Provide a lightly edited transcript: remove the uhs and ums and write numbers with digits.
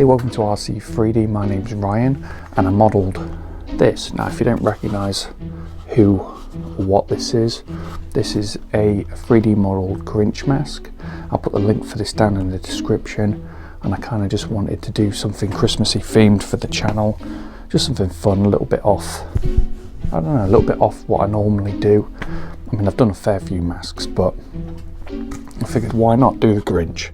Hey, welcome to RC3D. My name's Ryan and I modelled this. Now if you don't recognise who or what this is a 3D modelled Grinch mask. I'll put the link for this down in the description, and I kind of just wanted to do something Christmassy themed for the channel. Just something fun, a little bit off, I don't know, a little bit off what I normally do. I mean, I've done a fair few masks, but I figured why not do the Grinch?